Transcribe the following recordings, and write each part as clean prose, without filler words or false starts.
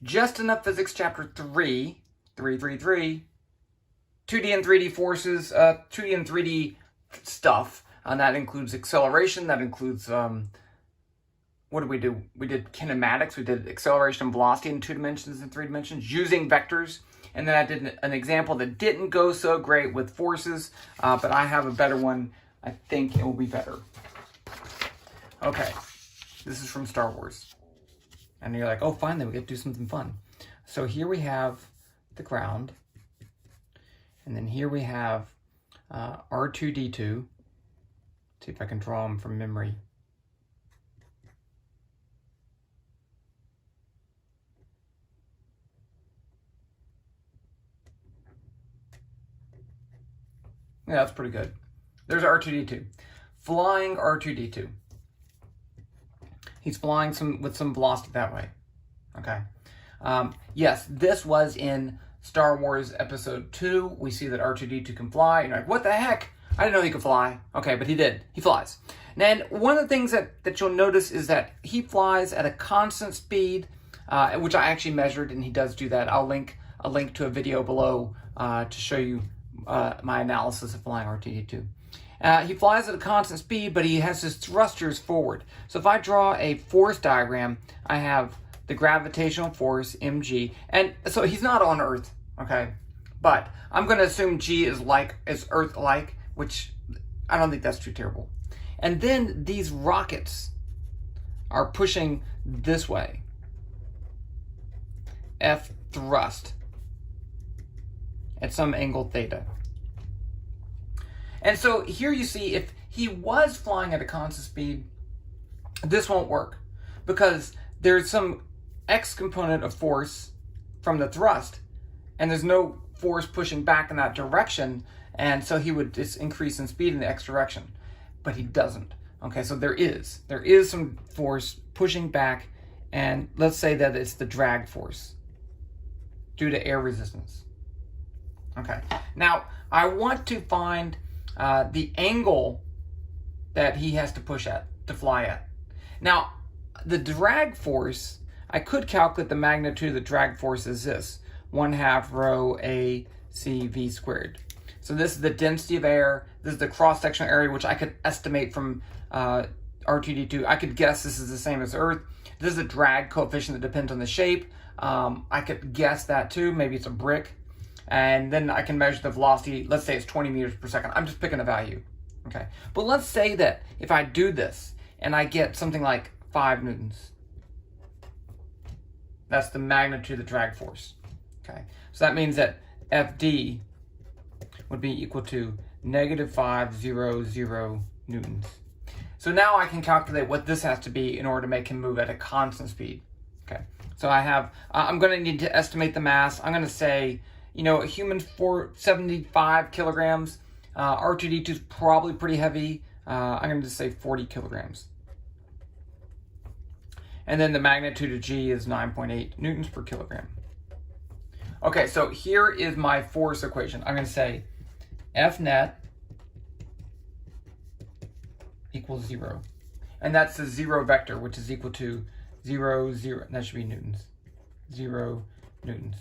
Just Enough Physics Chapter 3, 333, 2D and 3D forces, 2D and 3D stuff. And that includes acceleration, that includes, what did we do? We did kinematics, we did acceleration and velocity in 2 dimensions and 3 dimensions using vectors. And then I did an example that didn't go so great with forces, but I have a better one. I think it will be better. Okay, this is from Star Wars. And you're like, oh, finally, we get to do something fun. So here we have the ground. And then here we have R2-D2. See if I can draw them from memory. Yeah, that's pretty good. There's R2-D2. Flying R2-D2. He's flying with some velocity that way. Okay. Yes, this was in Star Wars Episode 2. We see that R2-D2 can fly. You're like, what the heck? I didn't know he could fly. Okay, but he did. He flies. And one of the things that you'll notice is that he flies at a constant speed, which I actually measured, and he does do that. I'll link a link to a video below to show you my analysis of flying R2-D2. He flies at a constant speed, but he has his thrusters forward. So if I draw a force diagram, I have the gravitational force, mg, and so he's not on Earth, okay? But I'm going to assume g is Earth-like, which I don't think that's too terrible. And then these rockets are pushing this way. F thrust at some angle theta. And so here you see if he was flying at a constant speed, this won't work because there's some x component of force from the thrust and there's no force pushing back in that direction, and so he would just increase in speed in the x direction, but he doesn't. Okay, so there is some force pushing back, and let's say that it's the drag force due to air resistance. Okay, now I want to find the angle that he has to push at, to fly at. Now, the drag force, I could calculate the magnitude of the drag force as this, 1/2 rho a c v squared. So this is the density of air, this is the cross-sectional area, which I could estimate from R2-D2. I could guess this is the same as Earth. This is a drag coefficient that depends on the shape. I could guess that too, maybe it's a brick. And then I can measure the velocity. Let's say it's 20 meters per second. I'm just picking a value, okay? But let's say that if I do this and I get something like 5 newtons, that's the magnitude of the drag force, okay? So that means that FD would be equal to -500 newtons. So now I can calculate what this has to be in order to make him move at a constant speed, okay? So I have, I'm gonna need to estimate the mass. I'm gonna say, you know, a human 75 kilograms. R2-D2 is probably pretty heavy. I'm going to just say 40 kilograms. And then the magnitude of G is 9.8 newtons per kilogram. Okay, so here is my force equation. I'm going to say F net equals 0. And that's the 0 vector, which is equal to 0, 0. That should be newtons. 0 newtons.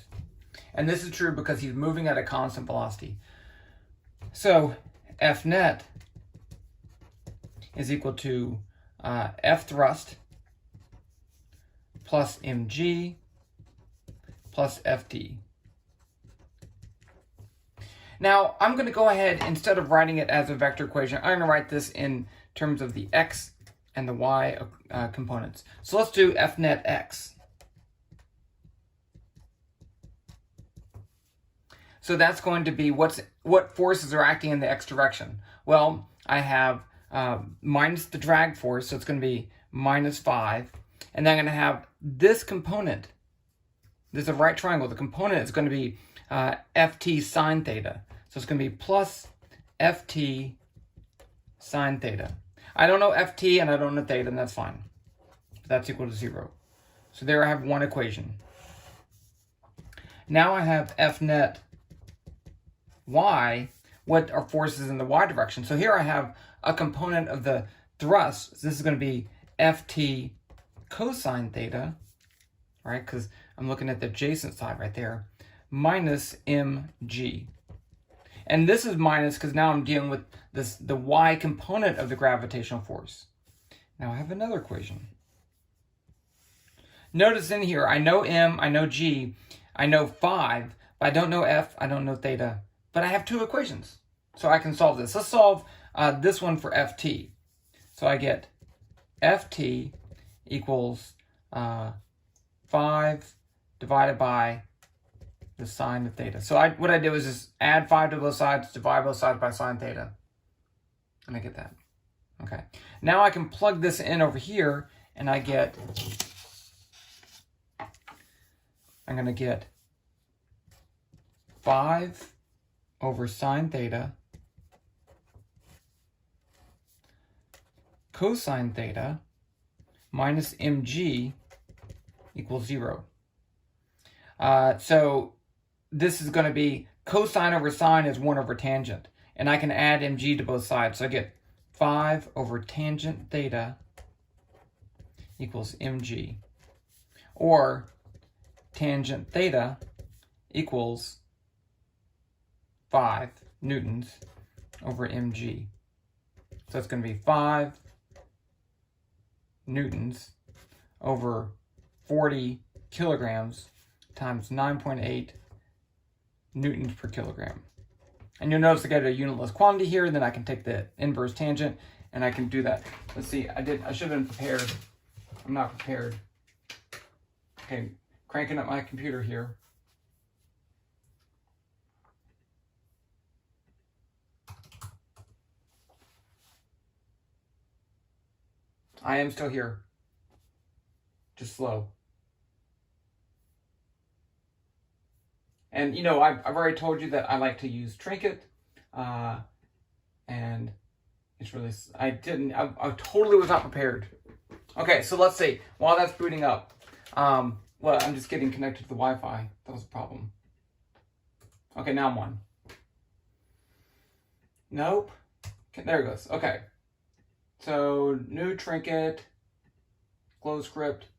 And this is true because he's moving at a constant velocity. So F net is equal to F thrust plus mg plus FD. Now I'm going to go ahead, instead of writing it as a vector equation, I'm going to write this in terms of the x and the y components. So let's do F net x. So that's going to be what forces are acting in the x direction. Well, I have minus the drag force, so it's going to be -5. And then I'm going to have this component. This is a right triangle. The component is going to be ft sine theta. So it's going to be plus ft sine theta. I don't know ft and I don't know theta, and that's fine. But that's equal to 0. So there I have one equation. Now I have F net y, what are forces in the y direction. So here I have a component of the thrust. So this is going to be ft cosine theta, right? Because I'm looking at the adjacent side right there, minus mg. And this is minus because now I'm dealing with the y component of the gravitational force. Now I have another equation. Notice in here, I know m, I know g, I know 5, but I don't know f, I don't know theta. But I have two equations, so I can solve this. Let's solve this one for ft. So I get ft equals 5 divided by the sine of theta. So what I did was just add 5 to both sides, divide both sides by sine theta. And I get that. Okay. Now I can plug this in over here, and I'm going to get 5 over sine theta cosine theta minus mg equals 0. So this is going to be cosine over sine is 1 over tangent. And I can add mg to both sides. So I get 5 over tangent theta equals mg. Or tangent theta equals 5 newtons over mg. So it's going to be 5 newtons over 40 kilograms times 9.8 newtons per kilogram. And you'll notice I get a unitless quantity here, then I can take the inverse tangent and I can do that. Let's see, I should have been prepared. I'm not prepared. Okay, cranking up my computer here. I am still here. Just slow. And you know, I've already told you that I like to use Trinket, and it's really, I totally was not prepared. Okay, so let's see. While that's booting up, well, I'm just getting connected to the Wi-Fi. That was a problem. Okay, now I'm on. Nope. Okay, there it goes. Okay. So new Trinket, close script.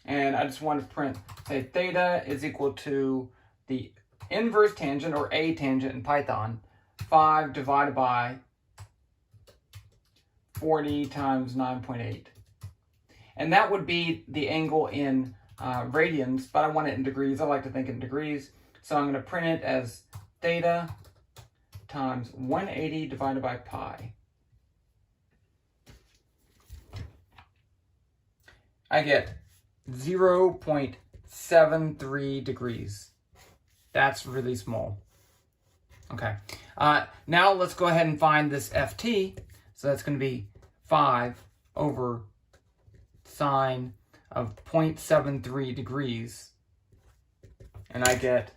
And I just want to print, say theta is equal to the inverse tangent, or a tangent in Python, 5 divided by 40 times 9.8. And that would be the angle in radians, but I want it in degrees. I like to think in degrees. So I'm going to print it as theta times 180 divided by pi. I get 0.73 degrees. That's really small. Okay. Now let's go ahead and find this ft. So that's going to be 5 over sine of 0.73 degrees. And I get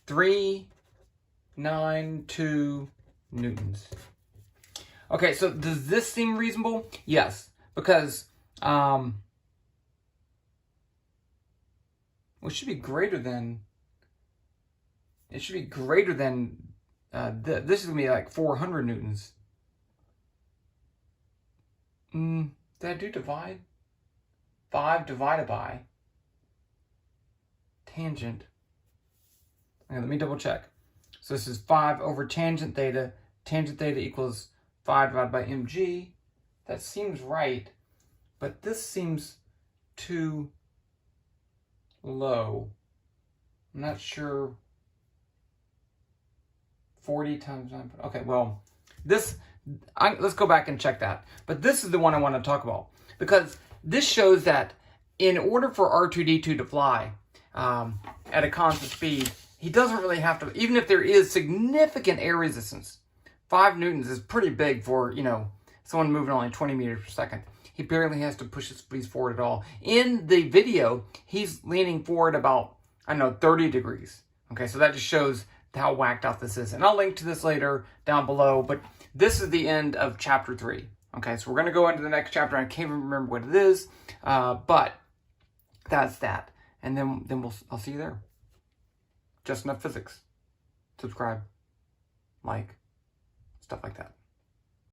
392 newtons. Okay, so does this seem reasonable? Yes, because well, it should be greater than. It should be greater than. This is gonna be like 400 newtons. Did I do divide? 5 divided by tangent. Okay, let me double check. So this is 5 over tangent theta. Tangent theta equals 5 divided by mg. That seems right, but this seems too low. I'm not sure. 40 times 9. Okay, well, let's go back and check that. But this is the one I want to talk about, because this shows that in order for R2-D2 to fly at a constant speed, he doesn't really have to, even if there is significant air resistance. 5 newtons is pretty big for, you know, someone moving only 20 meters per second. He barely has to push his speed forward at all. In the video, he's leaning forward about, I don't know, 30 degrees. Okay, so that just shows how whacked out this is. And I'll link to this later down below, but this is the end of chapter 3. Okay, so we're going to go into the next chapter. I can't even remember what it is, but that's that. And then I'll see you there. Just Enough Physics. Subscribe, like, stuff like that.